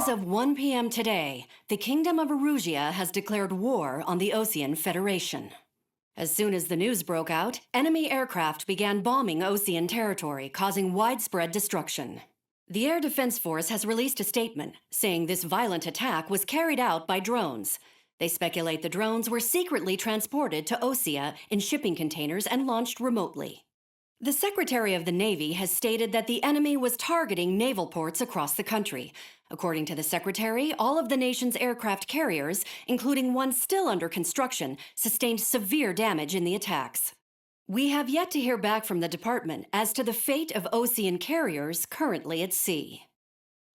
As of 1 p.m. today, the Kingdom of Erusia has declared war on the Osean Federation. As soon as the news broke out, enemy aircraft began bombing Osean territory, causing widespread destruction. The Air Defense Force has released a statement saying this violent attack was carried out by drones. They speculate the drones were secretly transported to Osea in shipping containers and launched remotely. The Secretary of the Navy has stated that the enemy was targeting naval ports across the country. According to the Secretary, all of the nation's aircraft carriers, including one still under construction, sustained severe damage in the attacks. We have yet to hear back from the department as to the fate of Osean carriers currently at sea.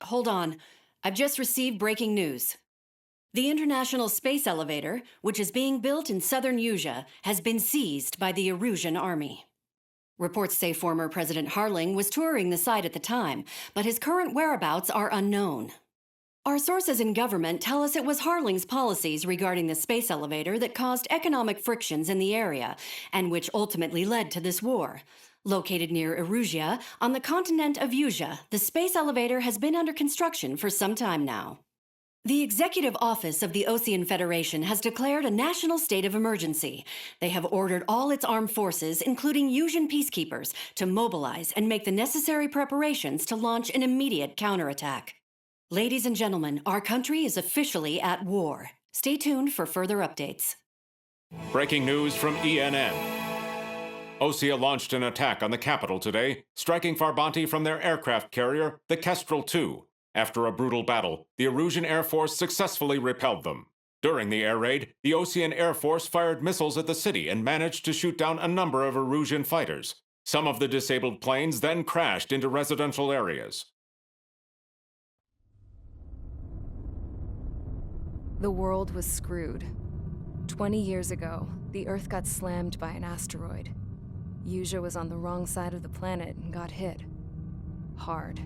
Hold on, I've just received breaking news. The International Space Elevator, which is being built in southern Usea, has been seized by the Erusian army. Reports say former President Harling was touring the site at the time, but his current whereabouts are unknown. Our sources in government tell us it was Harling's policies regarding the space elevator that caused economic frictions in the area, and which ultimately led to this war. Located near Erusia, on the continent of Usea, the space elevator has been under construction for some time now. The Executive Office of the Osean Federation has declared a national state of emergency. They have ordered all its armed forces, including Usean peacekeepers, to mobilize and make the necessary preparations to launch an immediate counterattack. Ladies and gentlemen, our country is officially at war. Stay tuned for further updates. Breaking news from ENN. Osea launched an attack on the capital today, striking Farbanti from their aircraft carrier, the Kestrel II. After a brutal battle, the Erusian Air Force successfully repelled them. During the air raid, the Osean Air Force fired missiles at the city and managed to shoot down a number of Erusian fighters. Some of the disabled planes then crashed into residential areas. The world was screwed. 20 years ago, the Earth got slammed by an asteroid. Usea was on the wrong side of the planet and got hit. Hard.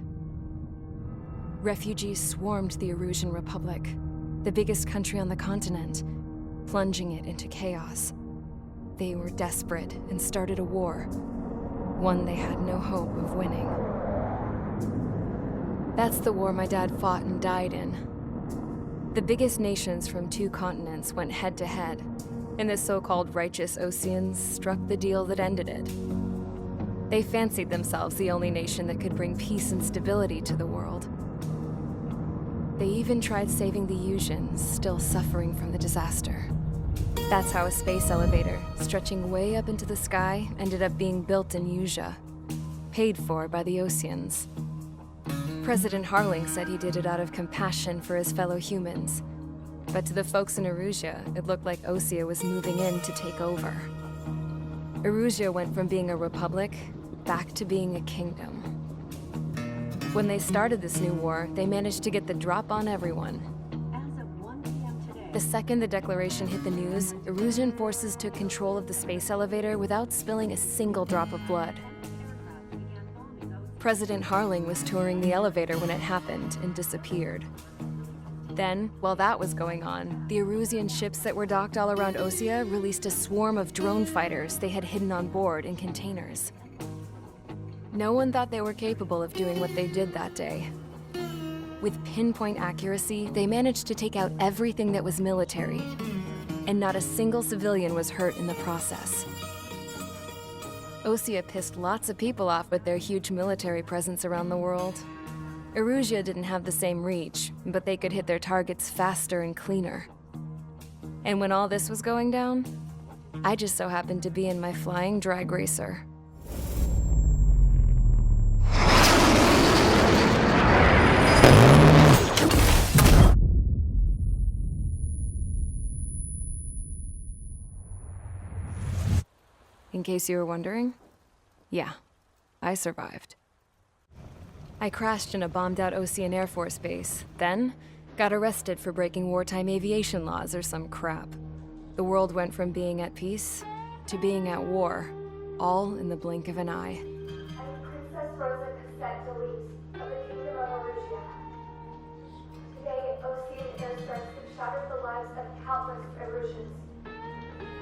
Refugees swarmed the Erusian Republic, the biggest country on the continent, plunging it into chaos. They were desperate and started a war, one they had no hope of winning. That's the war my dad fought and died in. The biggest nations from 2 continents went head-to-head, and the so-called righteous Oseans struck the deal that ended it. They fancied themselves the only nation that could bring peace and stability to the world. They even tried saving the Useans, still suffering from the disaster. That's how a space elevator, stretching way up into the sky, ended up being built in Usea, paid for by the Oseans. President Harling said he did it out of compassion for his fellow humans. But to the folks in Erusia, it looked like Osea was moving in to take over. Erusia went from being a republic back to being a kingdom. When they started this new war, they managed to get the drop on everyone. As of 1 p.m. today, The second the declaration hit the news, Erusian forces took control of the space elevator without spilling a single drop of blood. President Harling was touring the elevator when it happened and disappeared. Then, while that was going on, the Erusian ships that were docked all around Osea released a swarm of drone fighters they had hidden on board in containers. No one thought they were capable of doing what they did that day. With pinpoint accuracy, they managed to take out everything that was military, and not a single civilian was hurt in the process. Osea pissed lots of people off with their huge military presence around the world. Erusia didn't have the same reach, but they could hit their targets faster and cleaner. And when all this was going down, I just so happened to be in my flying drag racer. In case you were wondering, yeah, I survived. I crashed in a bombed-out Osean Air Force base, then got arrested for breaking wartime aviation laws or some crap. The world went from being at peace to being at war, all in the blink of an eye. I am Princess Rosa Cassette Delise of the Kingdom of Erusia. Today, Osean airstrikes have shattered the lives of countless Erusians.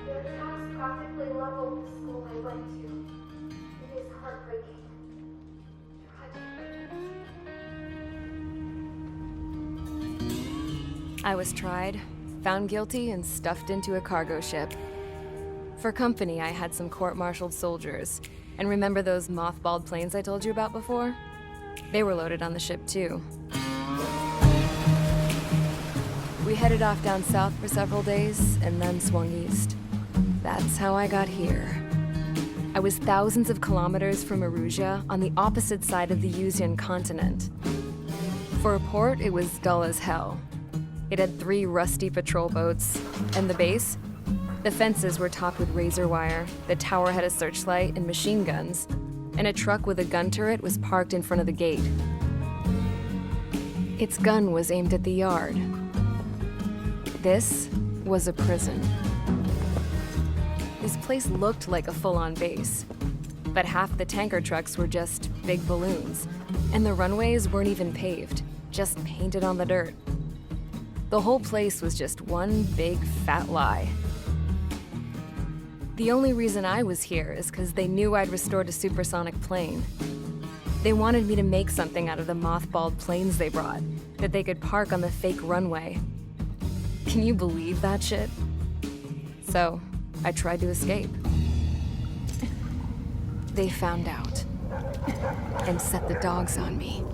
Their attacks practically leveled the school I went to. It is heartbreaking. Tragic. I was tried, found guilty, and stuffed into a cargo ship. For company, I had some court-martialed soldiers. And remember those mothballed planes I told you about before? They were loaded on the ship too. We headed off down south for several days, and then swung east. That's how I got here. I was thousands of kilometers from Erusia, on the opposite side of the Yuzian continent. For a port, it was dull as hell. It had 3 rusty patrol boats, and the base? The fences were topped with razor wire, the tower had a searchlight and machine guns, and a truck with a gun turret was parked in front of the gate. Its gun was aimed at the yard. This was a prison. This place looked like a full-on base, but half the tanker trucks were just big balloons, and the runways weren't even paved, just painted on the dirt. The whole place was just one big fat lie. The only reason I was here is because they knew I'd restored a supersonic plane. They wanted me to make something out of the mothballed planes they brought, that they could park on the fake runway. Can you believe that shit? So, I tried to escape. They found out, and set the dogs on me.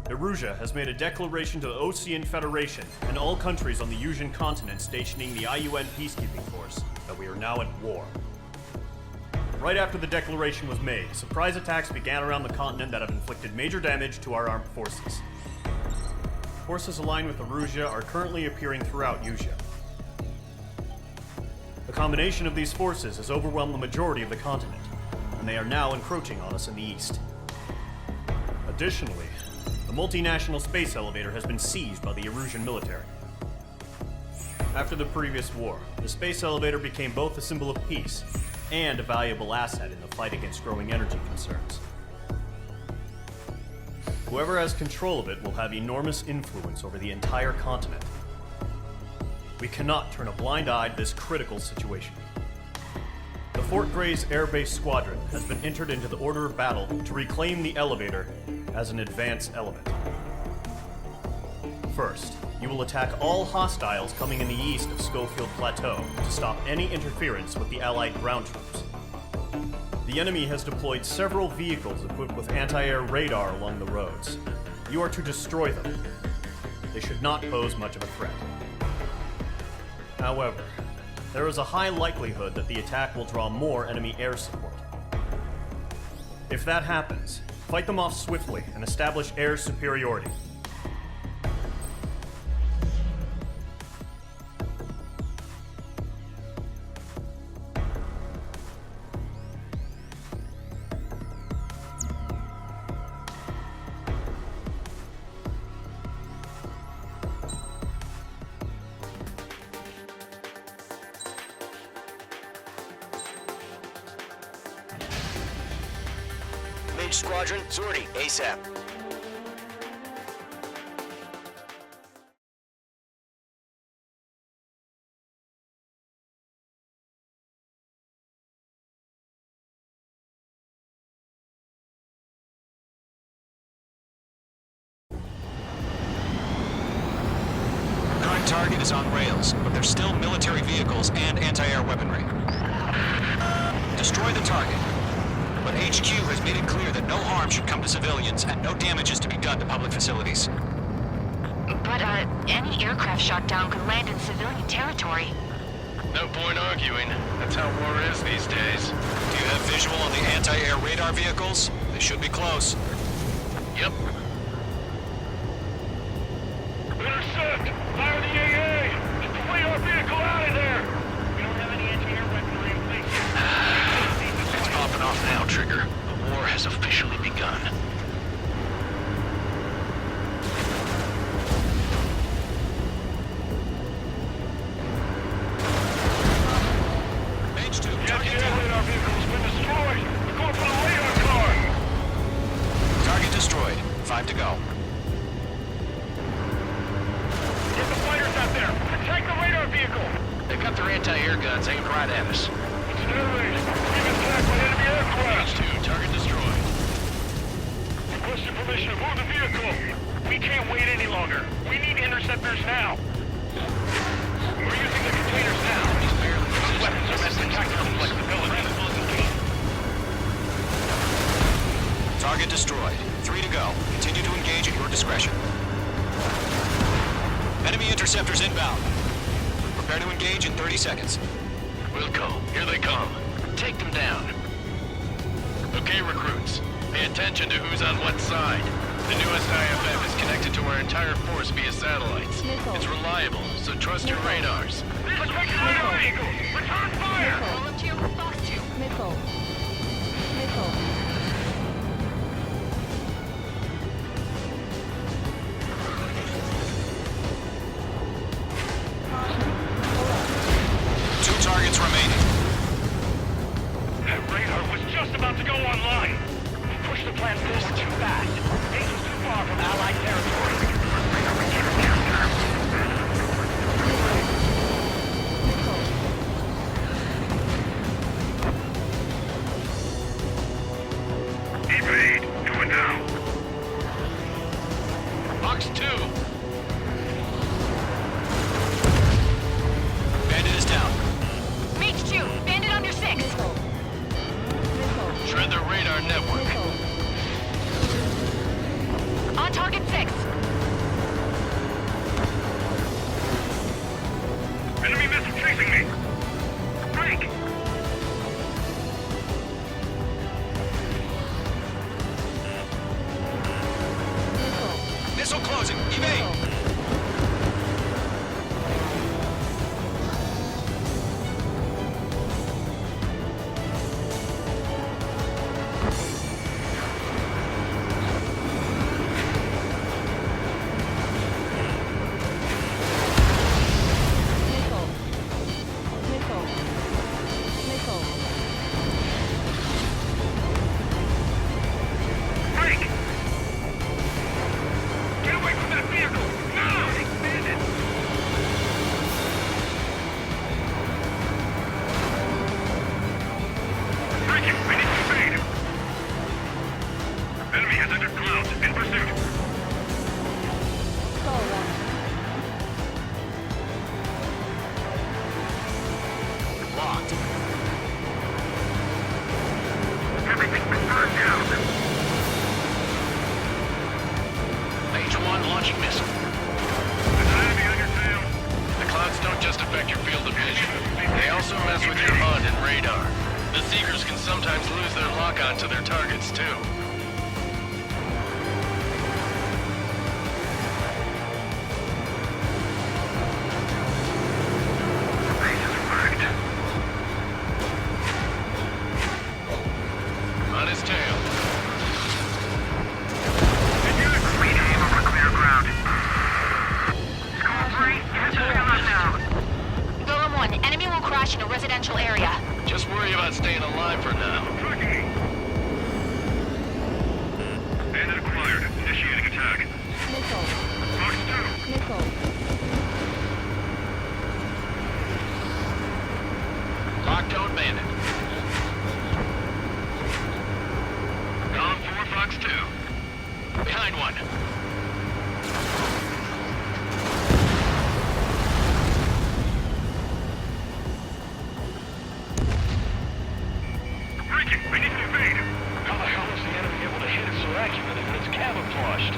Erusia has made a declaration to the Ocean Federation and all countries on the Yuzian continent stationing the IUN peacekeeping force that we are now at war. Right after the declaration was made, surprise attacks began around the continent that have inflicted major damage to our armed forces. Forces aligned with Erusia are currently appearing throughout Yusia. The combination of these forces has overwhelmed the majority of the continent, and they are now encroaching on us in the east. Additionally, the multinational space elevator has been seized by the Erusian military. After the previous war, the space elevator became both a symbol of peace and a valuable asset in the fight against growing energy concerns. Whoever has control of it will have enormous influence over the entire continent. We cannot turn a blind eye to this critical situation. The Fort Gray's Air Base Squadron has been entered into the order of battle to reclaim the elevator as an advance element. First, you will attack all hostiles coming in the east of Schofield Plateau to stop any interference with the Allied ground troops. The enemy has deployed several vehicles equipped with anti-air radar along the roads. You are to destroy them. They should not pose much of a threat. However, there is a high likelihood that the attack will draw more enemy air support. If that happens, fight them off swiftly and establish air superiority. Mage Squadron, sortie, ASAP. Current target is on rails, but there's still military vehicles and anti-air weaponry. Destroy the target. But HQ has made it clear that no harm should come to civilians and no damage is to be done to public facilities. But, any aircraft shot down could land in civilian territory. No point arguing. That's how war is these days. Do you have visual on the anti-air radar vehicles? They should be close. Yep. Intercept! Fire the AA! Flee our vehicle out of there! We don't have any anti-air weaponry in place yet. It's popping off now, Trigger. The war has officially begun. Page 2, The target anti-air down. radar vehicle has been destroyed! We're going for the radar car! Target destroyed. 5 to go. Get the fighters out there! Protect the radar vehicle! They've got their anti-air guns aimed right at us. Generators, being attacked by enemy aircraft! H2, target destroyed. Requesting permission to move the vehicle! We can't wait any longer. We need interceptors now. We're using the containers now. Those weapons are meant to tactical flexibility. Target destroyed. 3 to go. Continue to engage at your discretion. Enemy interceptors inbound. Prepare to engage in 30 seconds. Wilco, here they come. Take them down. Okay, recruits. Pay attention to who's on what side. The newest IFF is connected to our entire force via satellites. It's reliable, so trust your radars. Protect the radar vehicle! Return fire! Volunteer for Fox 2. Nickel. Nickel. 2 targets remaining. That radar was just about to go online. We pushed the plan forward too fast. Base was too far from Allied territory. Evade. Do it now. Fox 2! Bandit is down. Mage 2, bandit under 6. Nickel. Shred the radar network. Nickel. On target 6. Enemy missile chasing me. Break. Missile closing. Evade. Nickel. Nickel. Nickel. Break. Get away from that vehicle. Now. Bandit. Break it. I need to evade. Enemy has entered clouds. In pursuit. Go one. Locked. Everything's been burned down. H1 launching missile. There's an enemy on your tail. The clouds don't just affect your field of vision. They also mess with your HUD and radar. The Seekers can sometimes lose their lock-on to their targets, too. On his tail. Rename over clear ground. Squad 3, head to skyline now. Golem 1, enemy will crash in a residential area. Just worry about staying alive for now. Tracking me. Bandit acquired. Initiating attack. Nickel. Fox 2. Nickel. Locked-on bandit. Gone 4, Fox 2. Behind one. Breaking. I need to evade. How the hell is the enemy able to hit it so accurately when it's camouflaged?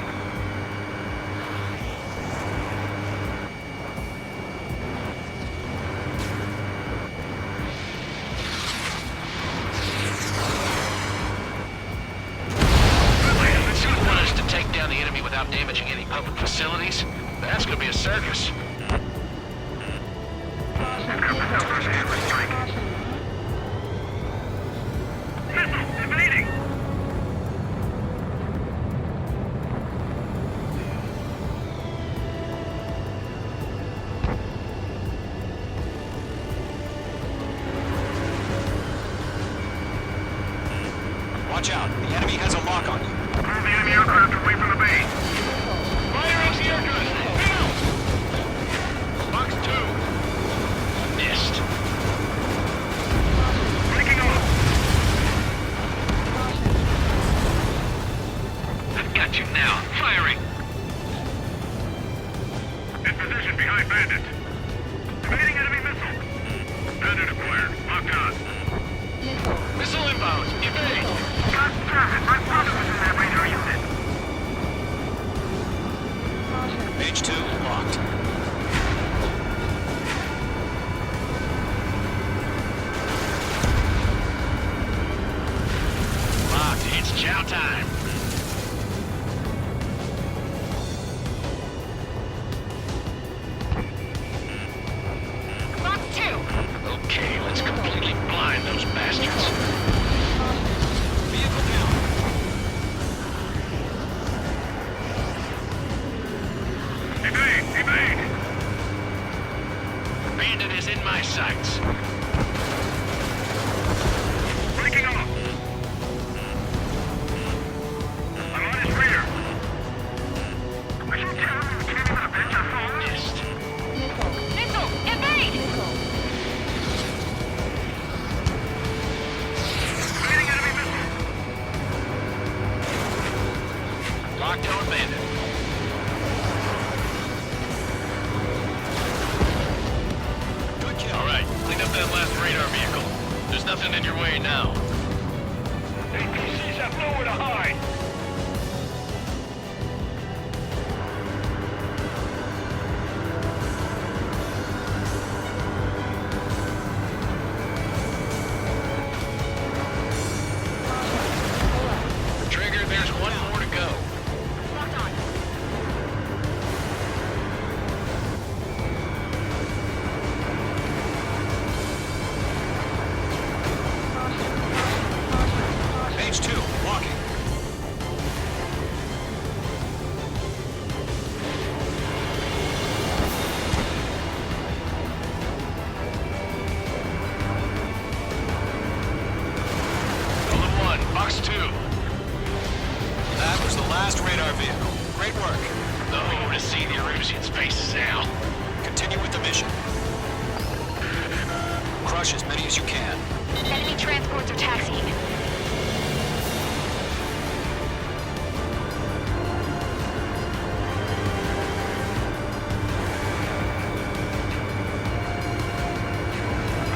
You want us to take down the enemy without damaging any public facilities? That's gonna be a circus. Missile evading. Watch out. The enemy has a lock on you. Move the enemy aircraft away from the base. firing! In position behind Bandit. Evading enemy missile. Bandit acquired. Locked on. Missile inbound. Evade! Got traffic. My brother was in that radar unit. H2 locked. Locked. It's chow time. Box 2. Okay, let's completely blind those bastards. Vehicle down. Evade! Evade! Bandit is in my sights. Breaking off! I'm on his rear! Are you telling me we can't even avenge our foes? Missed. Missile! Evade! Evading enemy missile! Locked on Bandit. Good kill. All right, clean up that last radar vehicle. There's nothing in your way now. APCs have nowhere to hide! Trigger, there's one more to go. Locked on. H2 walking. Golden 1, box 2. That was the last radar vehicle. Great work. Oh, to see the Erusians' faces now. Continue with the mission. Crush as many as you can. Enemy transports are taxiing.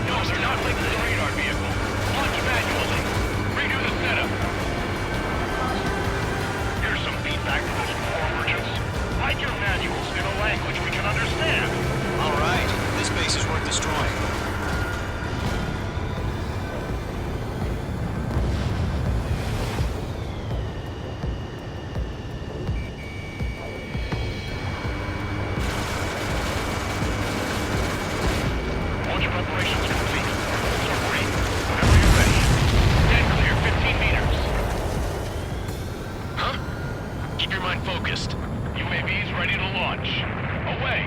No, they're not linked to the radar vehicle. Launch manually. Redo the setup. Here's some feedback from those war merchants. Write your manuals in a language we can understand. All right. This base is worth destroying. Launch preparations complete. Submarine, whenever you're ready. Dead clear, 15 meters. Huh? Keep your mind focused. UAVs ready to launch. Away.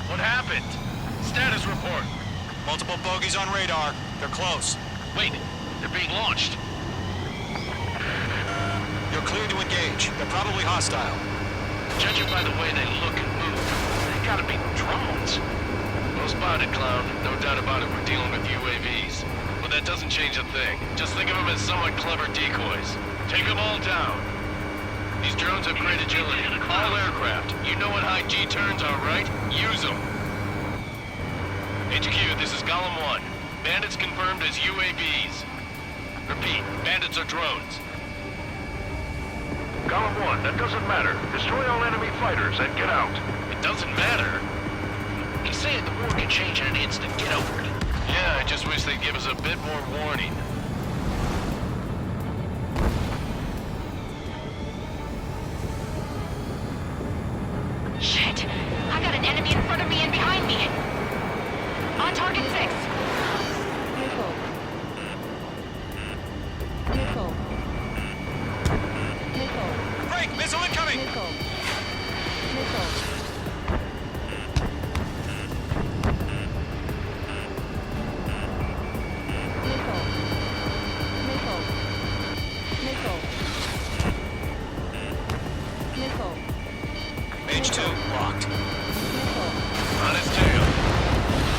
What happened? Status report. Multiple bogies on radar. They're close. Wait, they're being launched. You're clear to engage. They're probably hostile. Judging by the way they look and move, they gotta be drones. Well spotted, Clown. No doubt about it, we're dealing with UAVs. But that doesn't change a thing. Just think of them as somewhat clever decoys. Take them all down. These drones have great agility. All aircraft. You know what high G turns are, right? Use them. HQ, this is Golem 1. Bandits confirmed as UAVs. Repeat, bandits are drones. Golem 1, that doesn't matter. Destroy all enemy fighters and get out. It doesn't matter. He's saying the war can change in an instant. Get over it. Yeah, I just wish they'd give us a bit more warning. Shit! I got an enemy in front of me and behind me. On target 6. Nickel. Nickel. Nickel. Break! Missile incoming! Nickel. Nickel. Nickel. Nickel. Nickel. H2, Locked. On his tail.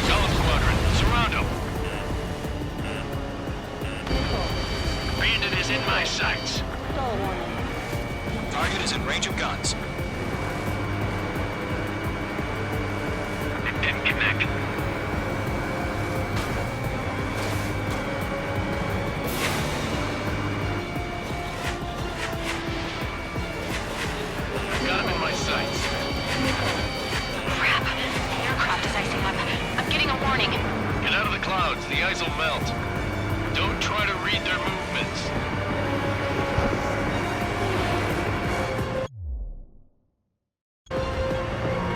Golem Squadron, surround him. Bandit is in my sights. Target is in range of guns. It didn't connect. Got him in my sights. Crap. The aircraft is icing up. I'm getting a warning. Get out of the clouds. The ice will melt. Don't try to read their movements.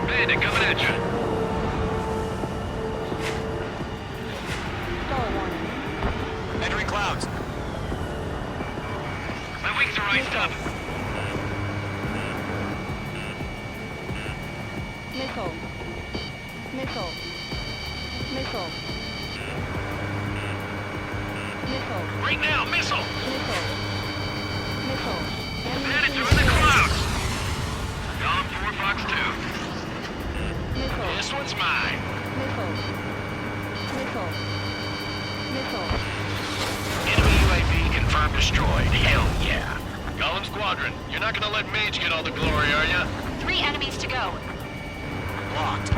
Bandit coming at you. Entering clouds. My wings are iced up. Missile. Missile. Missile. Missile. Right now, missile. Missile. Missile. Bandits are in the clouds. Golem 4, Fox 2. Missile. This one's mine. Missile. Missile. Missile. Enemy UAV confirmed destroyed. Hell yeah. Golem Squadron, you're not gonna let Mage get all the glory, are ya? 3 enemies to go. Locked.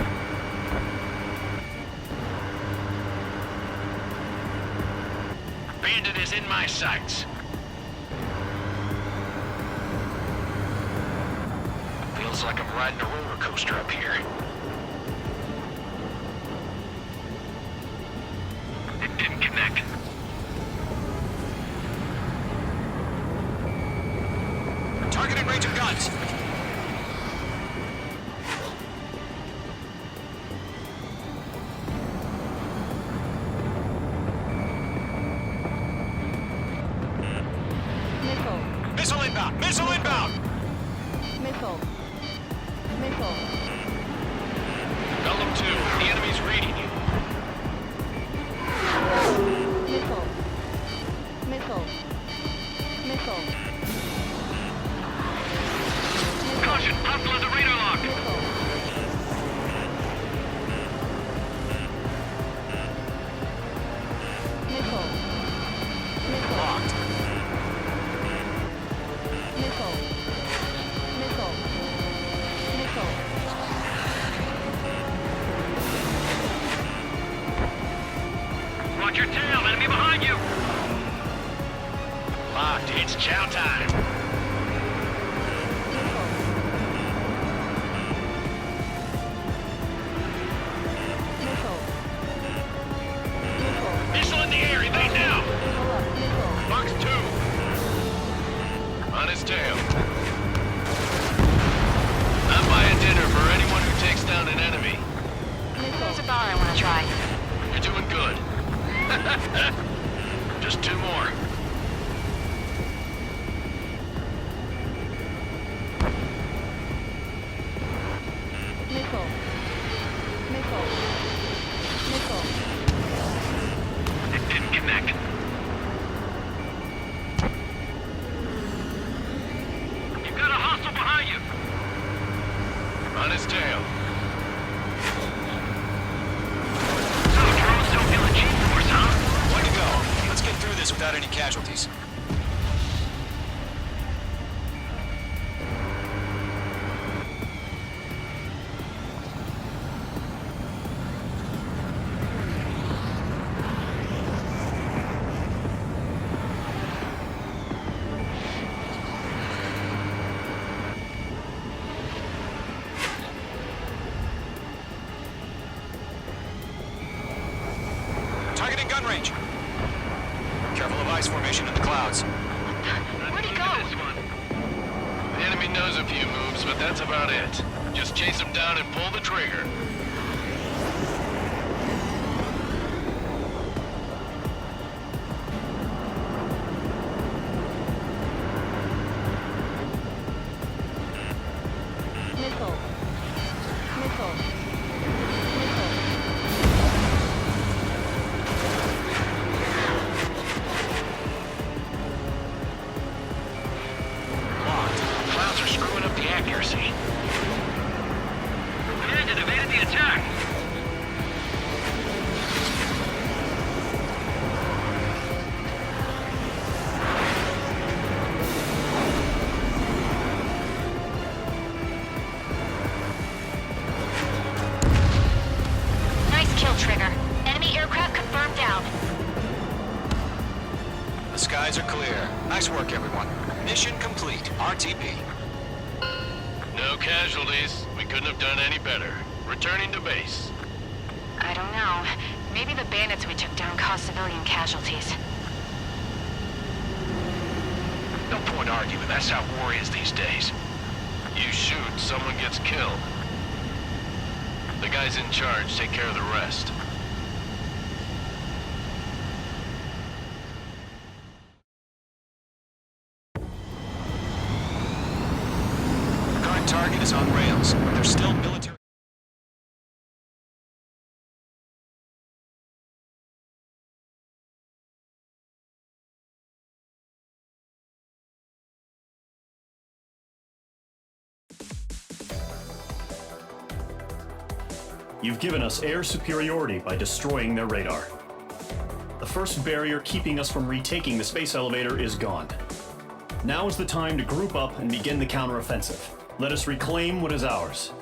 Bandit is in my sights. Feels like I'm riding a roller coaster up here. It didn't connect. Target in range of guns. Missile. Missile inbound! Missile inbound! Missile. Missile. Golem 2, the enemy's reading you. Missile. Missile. Missile. Caution, hostile at the radar lock. Missile. Missile. Missile. Locked. Missile. Missile. Missile. Watch your tail, enemy behind you. Locked, it's chow time. Missile. Missile in the air, evade now. Missile. Fox 2. On his tail. I'm buying dinner for anyone who takes down an enemy. There's a bar I want to try. You're doing good. Just 2 more. Missile. Missile. Missile. It didn't connect. You've got a hostile behind you. On his tail. So drones don't feel a G-force, huh? Way to go. Let's get through this without any casualties. Targeting gun range. Careful of ice formation in the clouds. Where'd he go? This one. The enemy knows a few moves, but that's about it. Just chase him down and pull the trigger. Missile. Missile. Clouds are screwing up the accuracy. the attack! Nice kill, Trigger. Enemy aircraft confirmed down. The skies are clear. Nice work, everyone. Mission complete. RTB. No casualties. We couldn't have done any better. Returning to base. I don't know. Maybe the bandits we took down caused civilian casualties. No point arguing. That's how war is these days. You shoot, someone gets killed. The guys in charge take care of the rest. Current target is on rails, but there's still military... You've given us air superiority by destroying their radar. The first barrier keeping us from retaking the space elevator is gone. Now is the time to group up and begin the counteroffensive. Let us reclaim what is ours.